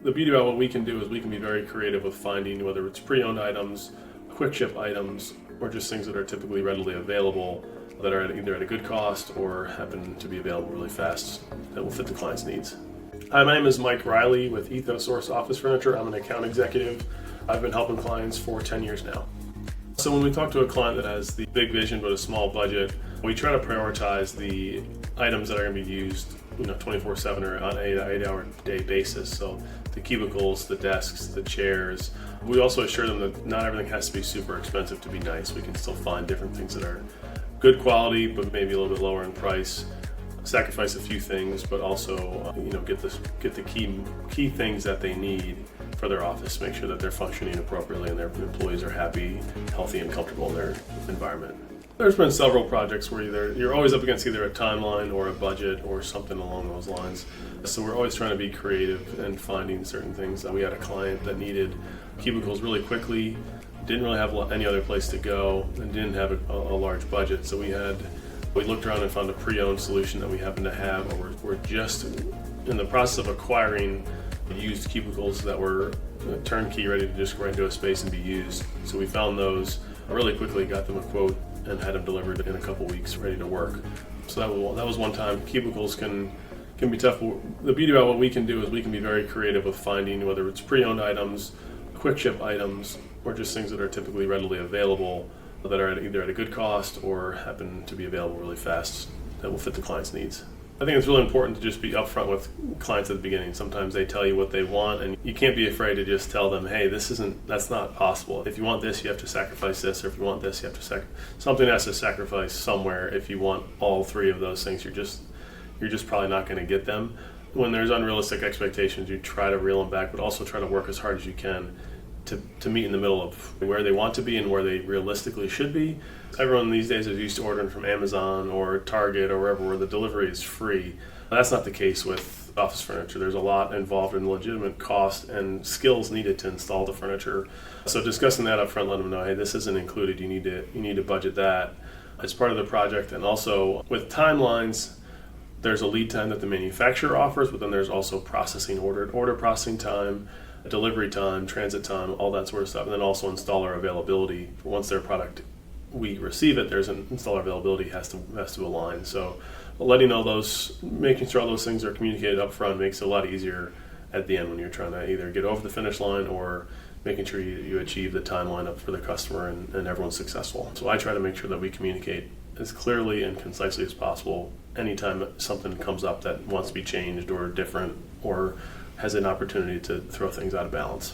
The beauty about what we can do is we can be very creative with finding whether it's pre-owned items, quick ship items, or just things that are typically readily available that are either at a good cost or happen to be available really fast that will fit the client's needs. Hi, my name is Mike Riley with Ethosource Office Furniture. I'm an account executive. I've been helping clients for 10 years now. So when we talk to a client that has the big vision but a small budget, we try to prioritize the items that are going to be used 24/7 or on an 8-hour day basis. So the cubicles, the desks, the chairs. We also assure them that not everything has to be super expensive to be nice. We can still find different things that are good quality but maybe a little bit lower in price. Sacrifice a few things, but also get the key things that they need for their office. Make sure that they're functioning appropriately and their employees are happy, healthy, and comfortable in their environment. There's been several projects where you're always up against either a timeline or a budget or something along those lines. So we're always trying to be creative and finding certain things. We had a client that needed cubicles really quickly, didn't really have any other place to go, and didn't have a large budget. So we looked around and found a pre-owned solution that we happen to have, or we're just in the process of acquiring used cubicles that were turnkey, ready to just go into a space and be used. So we found those really quickly, got them a quote, and had them delivered in a couple weeks, ready to work. So that was one time. Cubicles can be tough. The beauty about what we can do is we can be very creative with finding whether it's pre-owned items, quick ship items, or just things that are typically readily available that are either at a good cost or happen to be available really fast that will fit the client's needs. I think it's really important to just be upfront with clients at the beginning. Sometimes they tell you what they want, and you can't be afraid to just tell them, hey, that's not possible. If you want this, you have to sacrifice this, or if you want this, you have to something has to sacrifice somewhere. If you want all three of those things, you're just probably not going to get them. When there's unrealistic expectations, you try to reel them back, but also try to work as hard as you can to meet in the middle of where they want to be and where they realistically should be. Everyone these days is used to ordering from Amazon or Target or wherever where the delivery is free. That's not the case with office furniture. There's a lot involved in legitimate cost and skills needed to install the furniture. So discussing that up front, let them know, hey, this isn't included. You need to budget that as part of the project. And also with timelines, there's a lead time that the manufacturer offers, but then there's also order processing time, delivery time, transit time, all that sort of stuff, and then also installer availability. Once their product, we receive it, there's an installer availability has to align. So letting all those, making sure all those things are communicated up front makes it a lot easier at the end when you're trying to either get over the finish line or making sure you achieve the timeline up for the customer and everyone's successful. So I try to make sure that we communicate as clearly and concisely as possible anytime something comes up that wants to be changed or different or has an opportunity to throw things out of balance.